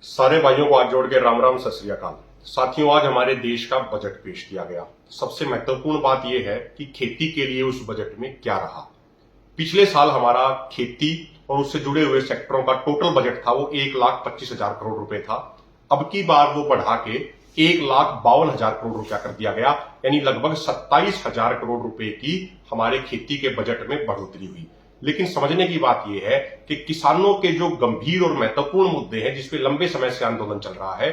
सारे भाइयों को हाथ जोड़ के राम राम, सत श्री अकाल। साथियों, आज हमारे देश का बजट पेश किया गया। सबसे महत्वपूर्ण बात यह है कि खेती के लिए उस बजट में क्या रहा। पिछले साल हमारा खेती और उससे जुड़े हुए सेक्टरों का टोटल बजट था वो 1,25,000 करोड़ रुपए था। अब की बार वो बढ़ा के 1,52,000 करोड़ रुपया कर दिया गया, यानी लगभग 27,000 करोड़ रुपए की हमारे खेती के बजट में बढ़ोतरी हुई। लेकिन समझने की बात यह है कि किसानों के जो गंभीर और महत्वपूर्ण मुद्दे हैं जिसपे लंबे समय से आंदोलन चल रहा है,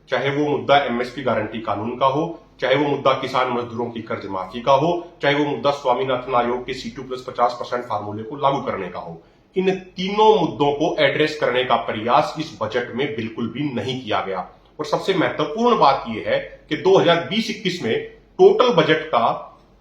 चाहे वो मुद्दा एमएसपी गारंटी कानून का हो, चाहे वो मुद्दा किसान मजदूरों की कर्ज माफी का हो, चाहे वो मुद्दा स्वामीनाथन आयोग के C2+50% फार्मूले को लागू करने का हो, इन तीनों मुद्दों को एड्रेस करने का प्रयास इस बजट में बिल्कुल भी नहीं किया गया। और सबसे महत्वपूर्ण बात यह है कि 2020-21 में टोटल बजट का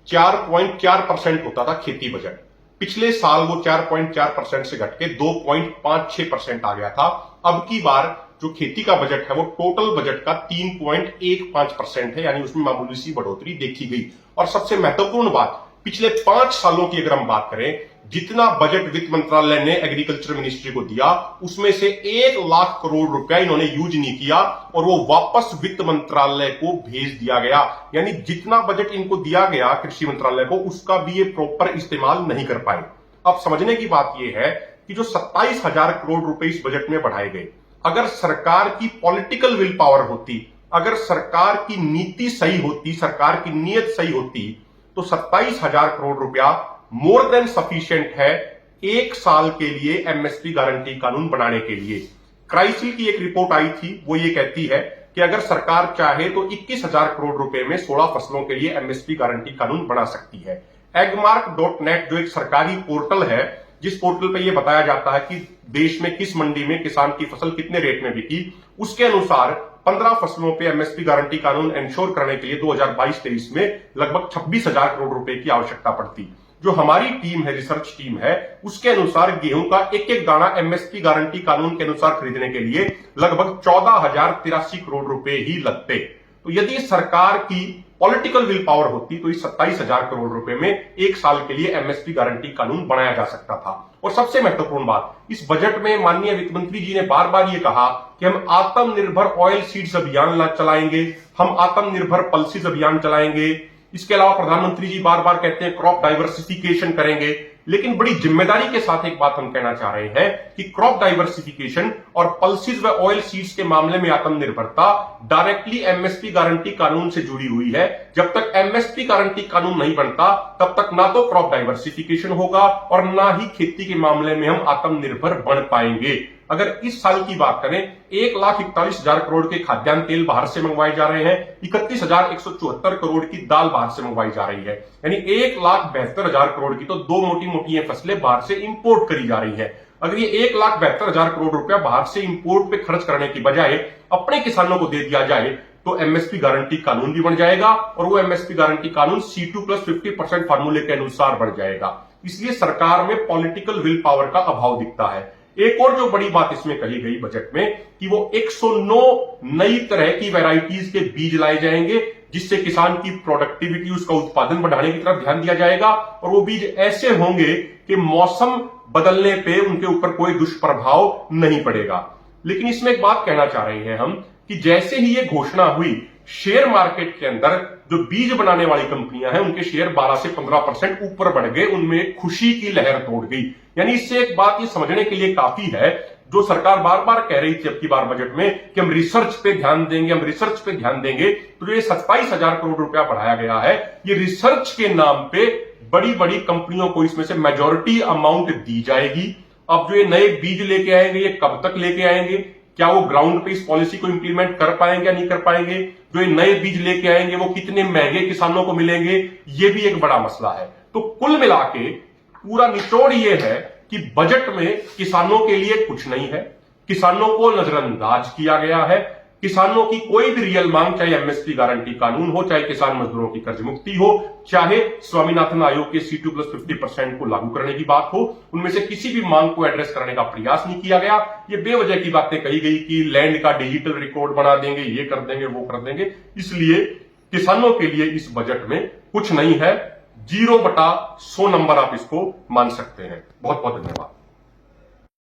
4.4% होता था खेती बजट। पिछले साल वो 4.4% से घट के 2.56% आ गया था। अब की बार जो खेती का बजट है वो टोटल बजट का 3.15% है, यानी उसमें मामूली सी बढ़ोतरी देखी गई। और सबसे महत्वपूर्ण बात, पिछले 5 सालों की अगर हम बात करें, जितना बजट वित्त मंत्रालय ने एग्रीकल्चर मिनिस्ट्री को दिया उसमें से 1 लाख करोड़ रुपया इन्होंने यूज नहीं किया और वो वापस वित्त मंत्रालय को भेज दिया गया। यानी जितना बजट इनको दिया गया कृषि मंत्रालय को, उसका भी ये प्रॉपर इस्तेमाल नहीं कर पाए। अब समझने की बात यह है कि जो 27,000 करोड़ रुपए इस बजट में बढ़ाए गए, अगर सरकार की पॉलिटिकल विल पावर होती, अगर सरकार की नीति सही होती, सरकार की नीयत सही होती, तो 27,000 करोड़ रुपया मोर देन सफिशिएंट है 1 साल के लिए एमएसपी गारंटी कानून बनाने के लिए। क्राइसिल की एक रिपोर्ट आई थी, वो ये कहती है कि अगर सरकार चाहे तो 21,000 करोड़ रुपए में 16 फसलों के लिए एमएसपी गारंटी कानून बना सकती है। एगमार्क.नेट जो एक सरकारी पोर्टल है, जिस पोर्टल पे ये बताया जाता है कि देश में किस मंडी में किसान की फसल कितने रेट में बिकी, उसके अनुसार 15 फसलों पे एमएसपी गारंटी कानून इंश्योर करने के लिए 2022-23 में लगभग 26,000 करोड़ रुपए की आवश्यकता पड़ती। जो हमारी टीम है, रिसर्च टीम है, उसके अनुसार गेहूं का एक एक दाना एमएसपी गारंटी कानून के अनुसार खरीदने के लिए लगभग 14,083 करोड़ रुपए ही लगते। तो यदि सरकार की पॉलिटिकल विल पावर होती तो इस 27,000 करोड़ रुपए में 1 साल के लिए एमएसपी गारंटी कानून बनाया जा सकता था। और सबसे महत्वपूर्ण बात, इस बजट में माननीय वित्त मंत्री जी ने बार बार ये कहा कि हम आत्मनिर्भर ऑयल सीड्स अभियान चलाएंगे, हम आत्मनिर्भर पल्सेस अभियान चलाएंगे। इसके अलावा प्रधानमंत्री जी बार बार कहते हैं क्रॉप डाइवर्सिफिकेशन करेंगे। लेकिन बड़ी जिम्मेदारी के साथ एक बात हम कहना चाह रहे हैं कि क्रॉप डाइवर्सिफिकेशन और पल्सेस व ऑयल सीड्स के मामले में आत्मनिर्भरता डायरेक्टली एमएसपी गारंटी कानून से जुड़ी हुई है। जब तक एमएसपी गारंटी कानून नहीं बनता तब तक ना तो क्रॉप डाइवर्सिफिकेशन होगा और ना ही खेती के मामले में हम आत्मनिर्भर बन पाएंगे। अगर इस साल की बात करें, 1,41,000 करोड़ के खाद्यान्न तेल बाहर से मंगवाए जा रहे हैं, 31,174 करोड़ की दाल बाहर से मंगवाई जा रही है, यानी 1,72,000 करोड़ की तो 2 मोटी मोटी फसलें बाहर से इंपोर्ट करी जा रही है। अगर ये 1,72,000 करोड़ रुपया बाहर से इंपोर्ट पे खर्च करने की बजाय अपने किसानों को दे दिया जाए तो एमएसपी गारंटी कानून भी बन जाएगा और वो एमएसपी गारंटी कानून C2+50% फार्मूले के अनुसार बढ़ जाएगा। इसलिए सरकार में पॉलिटिकल विल पावर का अभाव दिखता है। एक और जो बड़ी बात इसमें कही गई बजट में कि वो 109 नई तरह की वैरायटीज के बीज लाए जाएंगे, जिससे किसान की प्रोडक्टिविटी, उसका उत्पादन बढ़ाने की तरफ ध्यान दिया जाएगा। और वो बीज ऐसे होंगे कि मौसम बदलने पे उनके ऊपर कोई दुष्प्रभाव नहीं पड़ेगा। लेकिन इसमें एक बात कहना चाह रहे हैं हम कि जैसे ही ये घोषणा हुई, शेयर मार्केट के अंदर जो बीज बनाने वाली कंपनियां हैं उनके शेयर 12 से 15% ऊपर बढ़ गए, उनमें खुशी की लहर दौड़ गई। यानी इससे एक बात ये समझने के लिए काफी है, जो सरकार बार बार कह रही थी अब की बार बजट में कि हम रिसर्च पे ध्यान देंगे, हम रिसर्च पे ध्यान देंगे, तो ये 27,000 करोड़ रुपया बढ़ाया गया है, ये रिसर्च के नाम पे बड़ी बड़ी कंपनियों को इसमें से मेजॉरिटी अमाउंट दी जाएगी। अब जो ये नए बीज लेके आएंगे, ये कब तक लेके आएंगे, क्या वो ग्राउंड पे इस पॉलिसी को इंप्लीमेंट कर पाएंगे या नहीं कर पाएंगे, जो ये नए बीज लेके आएंगे वो कितने महंगे किसानों को मिलेंगे, ये भी एक बड़ा मसला है। तो कुल मिला के पूरा निचोड़ ये है कि बजट में किसानों के लिए कुछ नहीं है, किसानों को नजरअंदाज किया गया है। किसानों की कोई भी रियल मांग, चाहे एमएसपी गारंटी कानून हो, चाहे किसान मजदूरों की कर्ज मुक्ति हो, चाहे स्वामीनाथन आयोग के C2+50% को लागू करने की बात हो, उनमें से किसी भी मांग को एड्रेस करने का प्रयास नहीं किया गया। ये बेवजह की बातें कही गई कि लैंड का डिजिटल रिकॉर्ड बना देंगे, ये कर देंगे, वो कर देंगे। इसलिए किसानों के लिए इस बजट में कुछ नहीं है। 0/100 नंबर आप इसको मान सकते हैं। बहुत बहुत धन्यवाद।